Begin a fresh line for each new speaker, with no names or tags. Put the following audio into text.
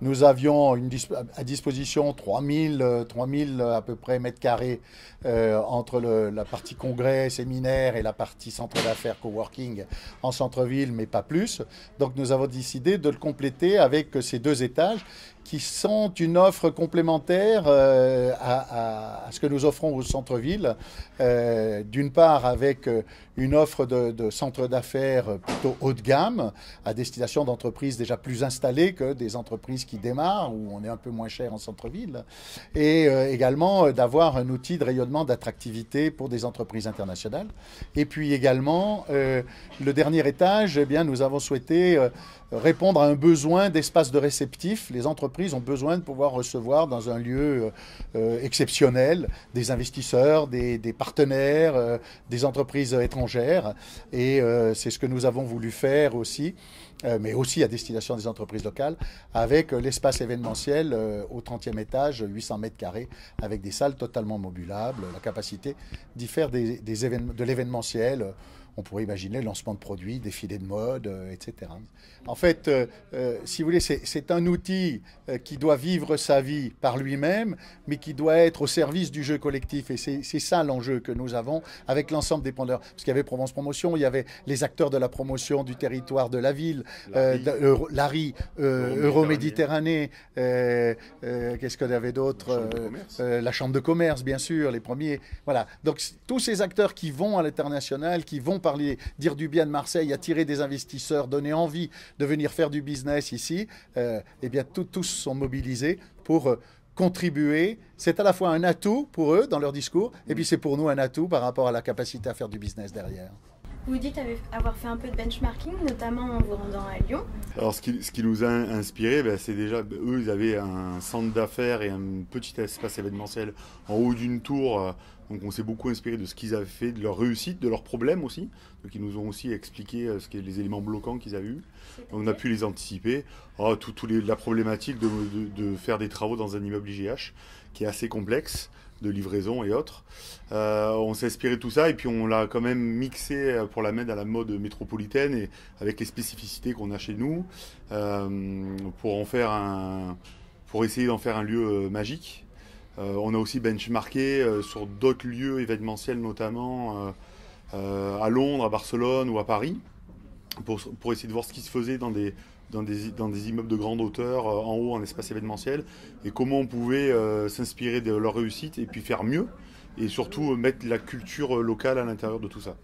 nous avions à disposition 3000 à peu près mètres carrés entre la partie congrès, séminaire et la partie centre d'affaires coworking en centre-ville, mais pas plus. Donc nous avons décidé de le compléter avec ces 2 étages qui sont une offre complémentaire à ce que nous offrons au centre-ville. D'une part, avec une offre de centre d'affaires plutôt haut de gamme, à destination d'entreprises déjà plus installées que des entreprises qui démarrent, où on est un peu moins cher en centre-ville. Et également d'avoir un outil de rayonnement d'attractivité pour des entreprises internationales. Et puis également, le dernier étage, eh bien, nous avons souhaité répondre à un besoin d'espace de réceptif. Les entreprises ont besoin de pouvoir recevoir dans un lieu exceptionnel des investisseurs, des partenaires, des entreprises étrangères. Et c'est ce que nous avons voulu faire aussi, mais aussi à destination des entreprises locales, avec l'espace événementiel au 30e étage, 800 mètres carrés, avec des salles totalement modulables, la capacité d'y faire de l'événementiel. On pourrait imaginer le lancement de produits, défilés de mode, etc. En fait, si vous voulez, c'est un outil qui doit vivre sa vie par lui-même, mais qui doit être au service du jeu collectif. Et c'est ça l'enjeu que nous avons avec l'ensemble des promoteurs. Parce qu'il y avait Provence Promotion, il y avait les acteurs de la promotion du territoire de la ville, l'ARI, Euroméditerranée, qu'est-ce qu'il y avait d'autre, la Chambre de commerce, bien sûr, les premiers. Voilà. Donc tous ces acteurs qui vont à l'international, qui vont parler, dire du bien de Marseille, attirer des investisseurs, donner envie de venir faire du business ici, eh bien tous sont mobilisés pour contribuer. C'est à la fois un atout pour eux dans leur discours, et puis c'est pour nous un atout par rapport à la capacité à faire du business derrière.
Vous dites avoir fait un peu de benchmarking, notamment en vous rendant à Lyon.
Alors ce qui nous a inspiré, c'est déjà, eux, ils avaient un centre d'affaires et un petit espace événementiel en haut d'une tour. Donc on s'est beaucoup inspiré de ce qu'ils avaient fait, de leur réussite, de leurs problèmes aussi. Donc ils nous ont aussi expliqué les éléments bloquants qu'ils avaient eus. On a pu les anticiper. La problématique de faire des travaux dans un immeuble IGH qui est assez complexe, de livraison et autres. On s'est inspiré de tout ça et puis on l'a quand même mixé pour la mettre à la mode métropolitaine et avec les spécificités qu'on a chez nous pour essayer d'en faire un lieu magique. On a aussi benchmarké sur d'autres lieux événementiels, notamment à Londres, à Barcelone ou à Paris, pour essayer de voir ce qui se faisait dans des immeubles de grande hauteur, en haut, en espace événementiel, et comment on pouvait s'inspirer de leur réussite et puis faire mieux, et surtout mettre la culture locale à l'intérieur de tout ça.